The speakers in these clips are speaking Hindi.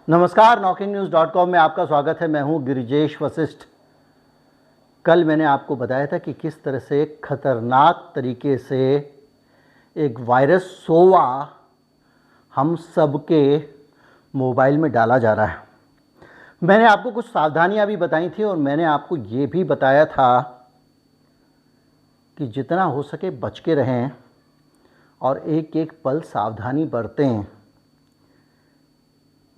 नमस्कार, knocking-news.com में आपका स्वागत है। मैं हूं गिरिजेश वशिष्ठ। कल मैंने आपको बताया था कि किस तरह से खतरनाक तरीके से एक वायरस सोवा हम सबके मोबाइल में डाला जा रहा है। मैंने आपको कुछ सावधानियां भी बताई थी और मैंने आपको ये भी बताया था कि जितना हो सके बच के रहें और एक एक पल सावधानी बरतें।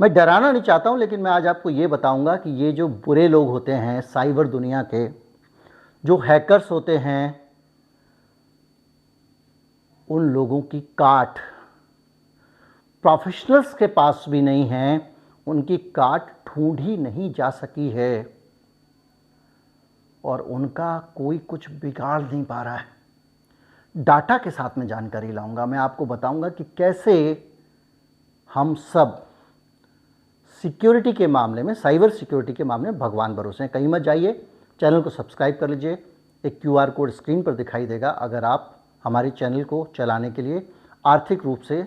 मैं डराना नहीं चाहता हूं, लेकिन मैं आज आपको ये बताऊंगा कि ये जो बुरे लोग होते हैं साइबर दुनिया के, जो हैकर्स होते हैं, उन लोगों की काट प्रोफेशनल्स के पास भी नहीं है। उनकी काट ढूंढी नहीं जा सकी है और उनका कोई कुछ बिगाड़ नहीं पा रहा है। डाटा के साथ में जानकारी लाऊंगा। मैं आपको बताऊंगा कि कैसे हम सब सिक्योरिटी के मामले में, साइबर सिक्योरिटी के मामले में भगवान भरोसे हैं। कहीं मत जाइए, चैनल को सब्सक्राइब कर लीजिए। एक QR कोड स्क्रीन पर दिखाई देगा। अगर आप हमारे चैनल को चलाने के लिए आर्थिक रूप से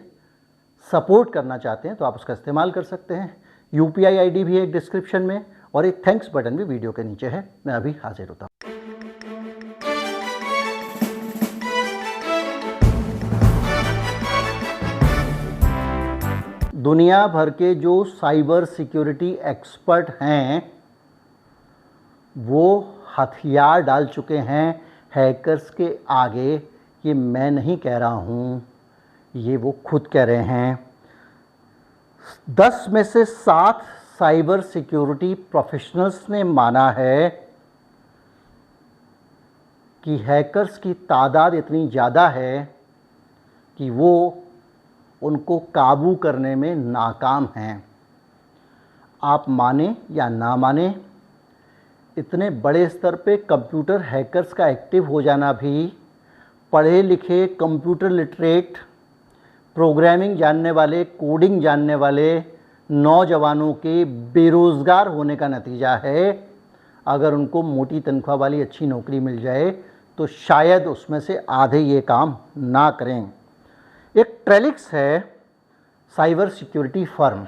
सपोर्ट करना चाहते हैं तो आप उसका इस्तेमाल कर सकते हैं। UPI ID भी है एक डिस्क्रिप्शन में और एक थैंक्स बटन भी वीडियो के नीचे है। मैं अभी हाजिर होता हूँ। दुनिया भर के जो साइबर सिक्योरिटी एक्सपर्ट हैं वो हथियार डाल चुके हैं हैकर्स के आगे। ये मैं नहीं कह रहा हूँ, ये वो खुद कह रहे हैं। 10 में से 7 साइबर सिक्योरिटी प्रोफेशनल्स ने माना है कि हैकर्स की तादाद इतनी ज़्यादा है कि वो उनको काबू करने में नाकाम हैं। आप माने या ना माने, इतने बड़े स्तर पे कंप्यूटर हैकर्स का एक्टिव हो जाना भी पढ़े लिखे, कंप्यूटर लिटरेट, प्रोग्रामिंग जानने वाले, कोडिंग जानने वाले नौजवानों के बेरोज़गार होने का नतीजा है। अगर उनको मोटी तनख्वाह वाली अच्छी नौकरी मिल जाए तो शायद उसमें से आधे ये काम ना करें। एक ट्रेलिक्स है साइबर सिक्योरिटी फर्म,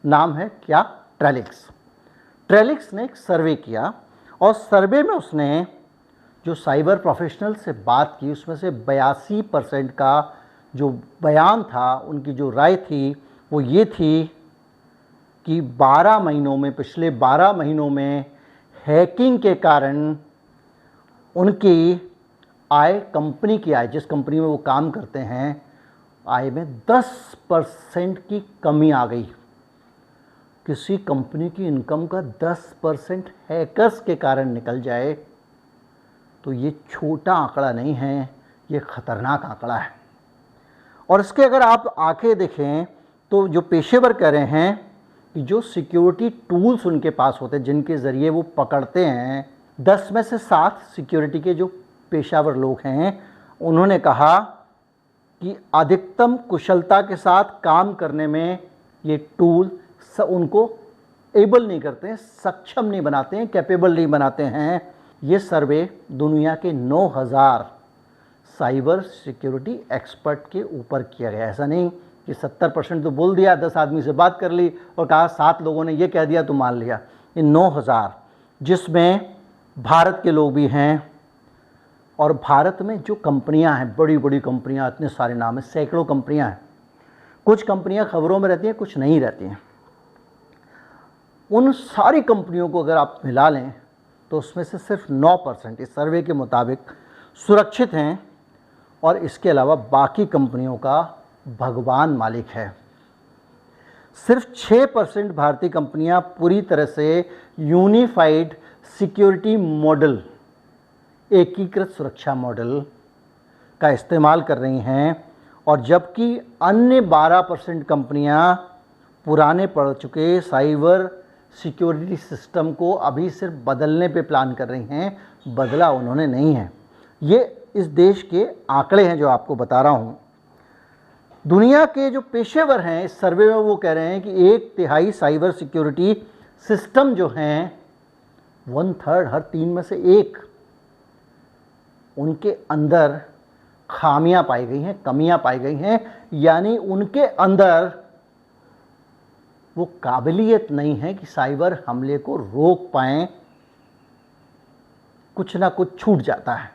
नाम है क्या? ट्रेलिक्स ने एक सर्वे किया और सर्वे में उसने जो साइबर प्रोफेशनल से बात की उसमें से 82% का जो बयान था, उनकी जो राय थी वो ये थी कि 12 महीनों में, पिछले 12 महीनों में हैकिंग के कारण उनकी आय, कंपनी की आय, जिस कंपनी में वो काम करते हैं, आय में 10% की कमी आ गई। किसी कंपनी की इनकम का 10% हैकर्स के कारण निकल जाए तो ये छोटा आंकड़ा नहीं है, ये खतरनाक आंकड़ा है। और इसके अगर आप आंखें देखें तो जो पेशेवर कह रहे हैं कि जो सिक्योरिटी टूल्स उनके पास होते हैं जिनके ज़रिए वो पकड़ते हैं, 10 में से 7 सिक्योरिटी के जो पेशावर लोग हैं उन्होंने कहा कि अधिकतम कुशलता के साथ काम करने में ये टूल उनको एबल नहीं करते हैं, सक्षम नहीं बनाते हैं, कैपेबल नहीं बनाते हैं। ये सर्वे दुनिया के 9000 साइबर सिक्योरिटी एक्सपर्ट के ऊपर किया गया। ऐसा नहीं कि 70% तो बोल दिया, 10 आदमी से बात कर ली और कहा 7 लोगों ने ये कह दिया तो मान लिया। ये 9000, जिसमें भारत के लोग भी हैं। और भारत में जो कंपनियां हैं, बड़ी बड़ी कंपनियां, इतने सारे नाम हैं, सैकड़ों कंपनियां हैं। कुछ कंपनियां खबरों में रहती हैं, कुछ नहीं रहती हैं। उन सारी कंपनियों को अगर आप मिला लें तो उसमें से सिर्फ 9% इस सर्वे के मुताबिक सुरक्षित हैं और इसके अलावा बाकी कंपनियों का भगवान मालिक है। सिर्फ 6% भारतीय कंपनियां पूरी तरह से यूनिफाइड सिक्योरिटी मॉडल, एकीकृत सुरक्षा मॉडल का इस्तेमाल कर रही हैं और जबकि अन्य 12% कंपनियां पुराने पड़ चुके साइबर सिक्योरिटी सिस्टम को अभी सिर्फ बदलने पे प्लान कर रही हैं। बदला उन्होंने नहीं है। ये इस देश के आंकड़े हैं जो आपको बता रहा हूँ। दुनिया के जो पेशेवर हैं इस सर्वे में वो कह रहे हैं कि 1/3 साइबर सिक्योरिटी सिस्टम जो हैं, 1/3, हर 3 में से 1, उनके अंदर खामियां पाई गई हैं, कमियां पाई गई हैं। यानी उनके अंदर वो काबिलियत नहीं है कि साइबर हमले को रोक पाएं। कुछ ना कुछ छूट जाता है,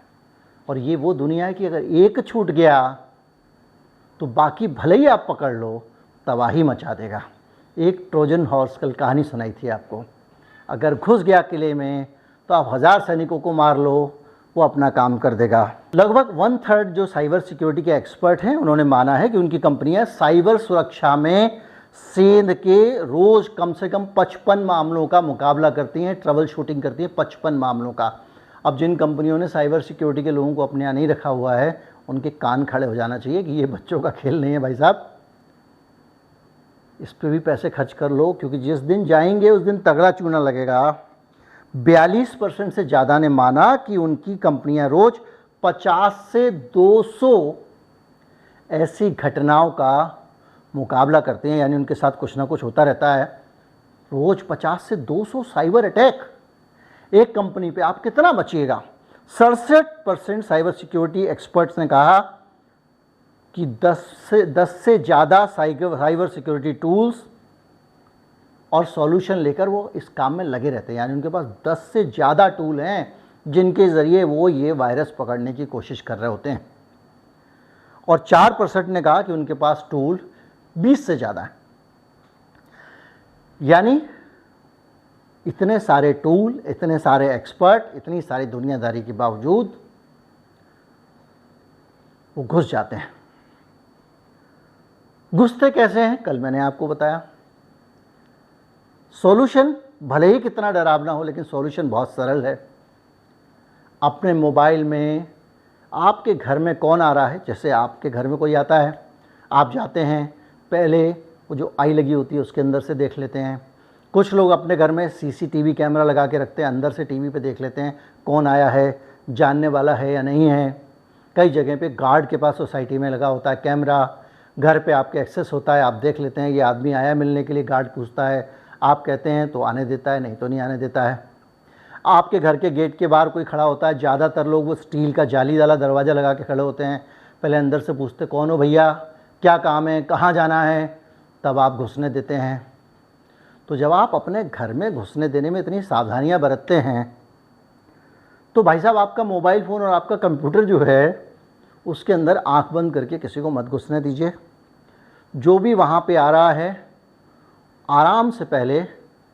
और ये वो दुनिया है कि अगर एक छूट गया तो बाकी भले ही आप पकड़ लो, तबाही मचा देगा। एक ट्रोजन हॉर्स कल कहानी सुनाई थी आपको, अगर घुस गया किले में तो आप 1000 सैनिकों को मार लो, वो अपना काम कर देगा। लगभग 1/3 जो साइबर सिक्योरिटी के एक्सपर्ट हैं उन्होंने माना है कि उनकी कंपनियां साइबर सुरक्षा में सेंध के रोज कम से कम 55 मामलों का मुकाबला करती हैं, ट्रबल शूटिंग करती हैं 55 मामलों का। अब जिन कंपनियों ने साइबर सिक्योरिटी के लोगों को अपने यहाँ नहीं रखा हुआ है, उनके कान खड़े हो जाना चाहिए कि ये बच्चों का खेल नहीं है भाई साहब, इस पे भी पैसे खर्च कर लो, क्योंकि जिस दिन जाएंगे उस दिन तगड़ा चूना लगेगा। 42% से ज़्यादा ने माना कि उनकी कंपनियां रोज 50 से 200 ऐसी घटनाओं का मुकाबला करते हैं, यानी उनके साथ कुछ ना कुछ होता रहता है। रोज 50 से 200 साइबर अटैक एक कंपनी पे, आप कितना बचिएगा। 67% साइबर सिक्योरिटी एक्सपर्ट्स ने कहा कि 10 से ज़्यादा साइबर सिक्योरिटी टूल्स और सॉल्यूशन लेकर वो इस काम में लगे रहते हैं, यानी उनके पास 10 से ज़्यादा टूल हैं जिनके ज़रिए वो ये वायरस पकड़ने की कोशिश कर रहे होते हैं। और 4% ने कहा कि उनके पास टूल 20 से ज़्यादा है। यानी इतने सारे टूल, इतने सारे एक्सपर्ट, इतनी सारी दुनियादारी के बावजूद वो घुस जाते हैं। घुसते कैसे हैं, कल मैंने आपको बताया। सॉल्यूशन भले ही कितना डरावना हो, लेकिन सॉल्यूशन बहुत सरल है। अपने मोबाइल में आपके घर में कौन आ रहा है, जैसे आपके घर में कोई आता है, आप जाते हैं, पहले वो जो आई लगी होती है उसके अंदर से देख लेते हैं। कुछ लोग अपने घर में CCTV कैमरा लगा के रखते हैं, अंदर से टीवी पे देख लेते हैं कौन आया है, जानने वाला है या नहीं है। कई जगह पे गार्ड के पास सोसाइटी में लगा होता है कैमरा, घर पे आपके एक्सेस होता है, आप देख लेते हैं ये आदमी आया मिलने के लिए, गार्ड पूछता है, आप कहते हैं तो आने देता है, नहीं तो नहीं आने देता है। आपके घर के गेट के बाहर कोई खड़ा होता है, ज़्यादातर लोग वो स्टील का जाली वाला दरवाज़ा लगा के खड़े होते हैं, पहले अंदर से पूछते कौन हो भैया, क्या काम है, कहाँ जाना है, तब आप घुसने देते हैं। तो जब आप अपने घर में घुसने देने में इतनी सावधानियां बरतते हैं, तो भाई साहब आपका मोबाइल फ़ोन और आपका कंप्यूटर जो है उसके अंदर आंख बंद करके किसी को मत घुसने दीजिए। जो भी वहाँ पे आ रहा है आराम से पहले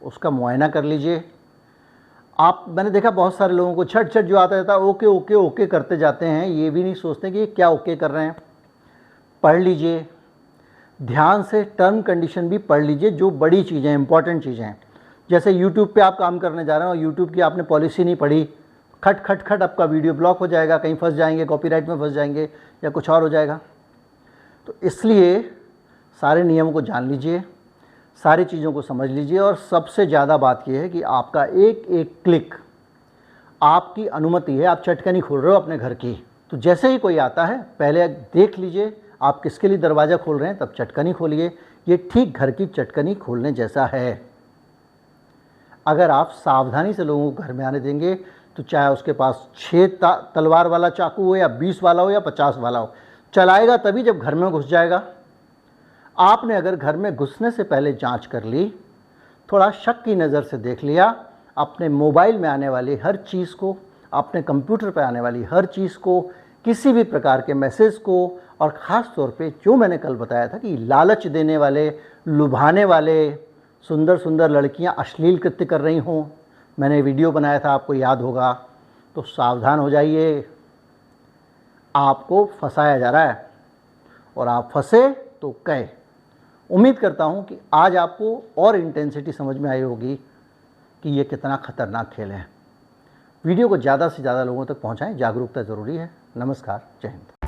उसका मुआयना कर लीजिए। मैंने देखा बहुत सारे लोगों को छट जो आता रहता है ओके ओके ओके करते जाते हैं, ये भी नहीं सोचते कि क्या ओके कर रहे हैं। पढ़ लीजिए ध्यान से, टर्म कंडीशन भी पढ़ लीजिए, जो बड़ी चीज़ें, इंपॉर्टेंट चीज़ें हैं। जैसे यूट्यूब पे आप काम करने जा रहे हैं और यूट्यूब की आपने पॉलिसी नहीं पढ़ी, खट खट खट आपका वीडियो ब्लॉक हो जाएगा, कहीं फंस जाएंगे, कॉपीराइट में फंस जाएंगे या कुछ और हो जाएगा। तो इसलिए सारे नियमों को जान लीजिए, सारी चीज़ों को समझ लीजिए, और सबसे ज़्यादा बात यह है कि आपका एक एक क्लिक आपकी अनुमति है। आप चटकनी खोल रहे हो अपने घर की, तो जैसे ही कोई आता है पहले देख लीजिए आप किसके लिए दरवाज़ा खोल रहे हैं, तब चटकनी खोलिए। ये ठीक घर की चटकनी खोलने जैसा है। अगर आप सावधानी से लोगों को घर में आने देंगे तो चाहे उसके पास 6 तलवार वाला चाकू हो या 20 वाला हो या 50 वाला हो, चलाएगा तभी जब घर में घुस जाएगा। आपने अगर घर में घुसने से पहले जांच कर ली, थोड़ा शक की नज़र से देख लिया, अपने मोबाइल में आने वाली हर चीज़ को, अपने कंप्यूटर पर आने वाली हर चीज़ को, किसी भी प्रकार के मैसेज को, और ख़ास तौर पे जो मैंने कल बताया था कि लालच देने वाले, लुभाने वाले, सुंदर सुंदर लड़कियां अश्लील कृत्य कर रही हों, मैंने वीडियो बनाया था आपको याद होगा, तो सावधान हो जाइए, आपको फंसाया जा रहा है और आप फंसे तो कहे। उम्मीद करता हूं कि आज आपको और इंटेंसिटी समझ में आई होगी कि ये कितना खतरनाक खेल है। वीडियो को ज़्यादा से ज़्यादा लोगों तक पहुंचाएं, जागरूकता ज़रूरी है। नमस्कार, जय हिंद।